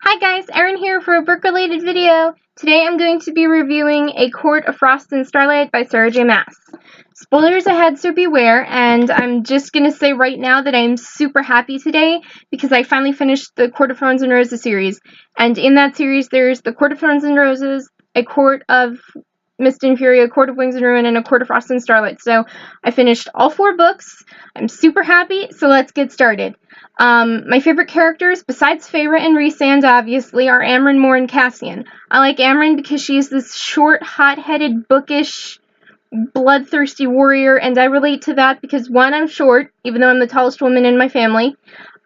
Hi guys, Erin here for a book-related video. Today I'm going to be reviewing A Court of Frost and Starlight by Sarah J. Maas. Spoilers ahead, so beware, and I'm just going to say right now that I'm super happy today because I finally finished the Court of Thorns and Roses series. And in that series there's the Court of Thorns and Roses, A Court of Mist and Fury, A Court of Wings and Ruin, and A Court of Frost and Starlight. So I finished all 4 books. I'm super happy, so let's get started. My favorite characters, besides Feyre and Rhysand, obviously, are Amren, Mor, and Cassian. I like Amren because she's this short, hot-headed, bookish, bloodthirsty warrior, and I relate to that because, one, I'm short, even though I'm the tallest woman in my family.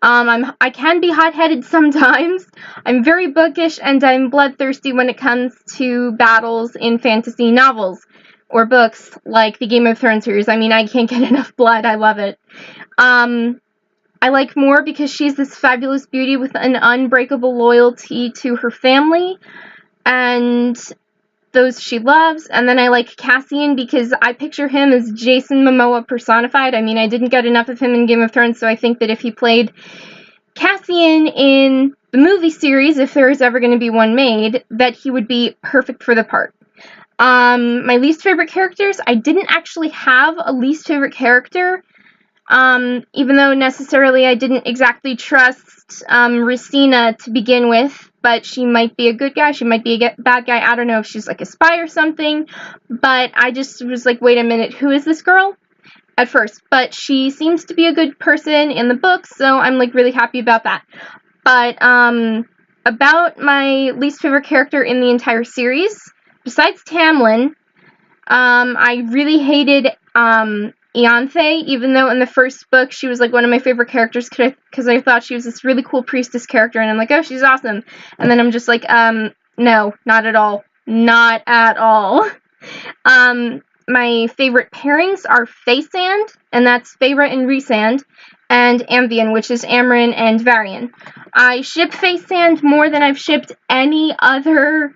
I can be hot-headed sometimes. I'm very bookish, and I'm bloodthirsty when it comes to battles in fantasy novels or books like the Game of Thrones series. I mean, I can't get enough blood. I love it. I like Mor because she's this fabulous beauty with an unbreakable loyalty to her family and those she loves. And then I like Cassian because I picture him as Jason Momoa personified. I mean, I didn't get enough of him in Game of Thrones, so I think that if he played Cassian in the movie series, if there is ever going to be one made, that he would be perfect for the part. My least favorite characters, I didn't actually have a least favorite character. Even though necessarily I didn't exactly trust Racina to begin with, but she might be a good guy, she might be a bad guy, I don't know if she's like a spy or something, but I just was like, wait a minute, who is this girl? At first, but she seems to be a good person in the book, so I'm like really happy about that. But, about my least favorite character in the entire series, besides Tamlin, I really hated, Ianthe, even though in the first book she was like one of my favorite characters because I thought she was this really cool priestess character, and I'm like, oh, she's awesome. And then I'm just like, no, not at all. Not at all. My favorite pairings are Faysand, and that's Feyre and Rhysand, and Amvian, which is Amren and Varian. I ship Faysand more than I've shipped any other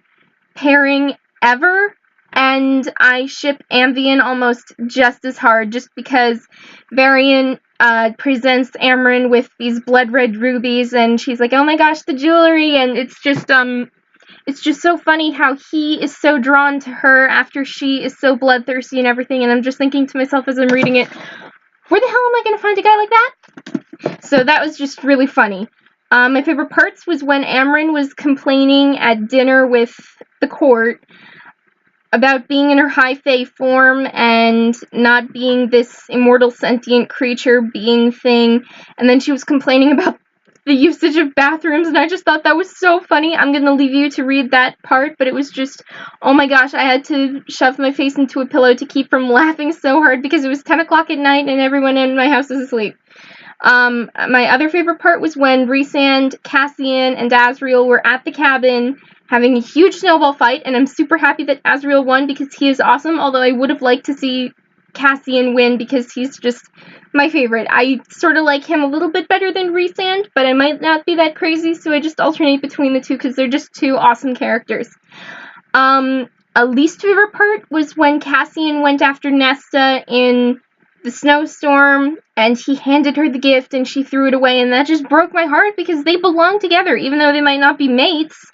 pairing ever. And I ship Amvian almost just as hard, just because Varian presents Amren with these blood red rubies, and she's like, oh my gosh, the jewelry, and it's just so funny how he is so drawn to her after she is so bloodthirsty and everything, and I'm just thinking to myself as I'm reading it, where the hell am I going to find a guy like that? So that was just really funny. My favorite parts was when Amren was complaining at dinner with the court about being in her high fae form and not being this immortal sentient creature being thing, and then she was complaining about the usage of bathrooms, and I just thought that was so funny. I'm gonna leave you to read that part, but it was just, oh my gosh, I had to shove my face into a pillow to keep from laughing so hard because it was 10 o'clock at night and everyone in my house was asleep. My other favorite part was when Rhysand, Cassian, and Asriel were at the cabin having a huge snowball fight, and I'm super happy that Asriel won because he is awesome, although I would have liked to see Cassian win because he's just my favorite. I sort of like him a little bit better than Rhysand, but I might not be that crazy, so I just alternate between the two because they're just two awesome characters. A least favorite part was when Cassian went after Nesta in the snowstorm, and he handed her the gift, and she threw it away, and that just broke my heart because they belong together, even though they might not be mates.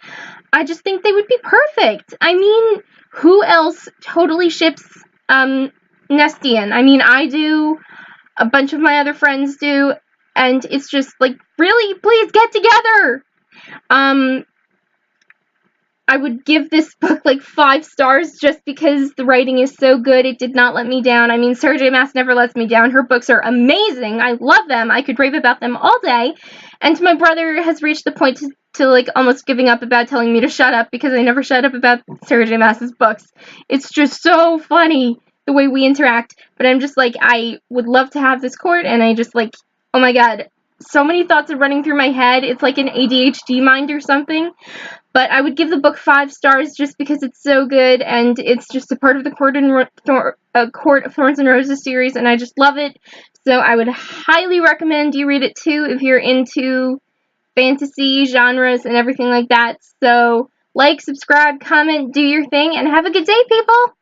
I just think they would be perfect. I mean, who else totally ships Nestian? I mean, I do, a bunch of my other friends do, and it's just like, really, please get together! I would give this book like 5 stars just because the writing is so good. It did not let me down. I mean, Sarah J. Maas never lets me down. Her books are amazing. I love them. I could rave about them all day. And my brother has reached the point to like almost giving up about telling me to shut up because I never shut up about Sarah J. Maas's books. It's just so funny the way we interact. But I'm just like, I would love to have this court, and I just like, oh my god, so many thoughts are running through my head. It's like an ADHD mind or something. But I would give the book 5 stars just because it's so good, and it's just a part of the Court of Thorns and Roses series, and I just love it. So I would highly recommend you read it too if you're into fantasy genres and everything like that. So like, subscribe, comment, do your thing, and have a good day, people!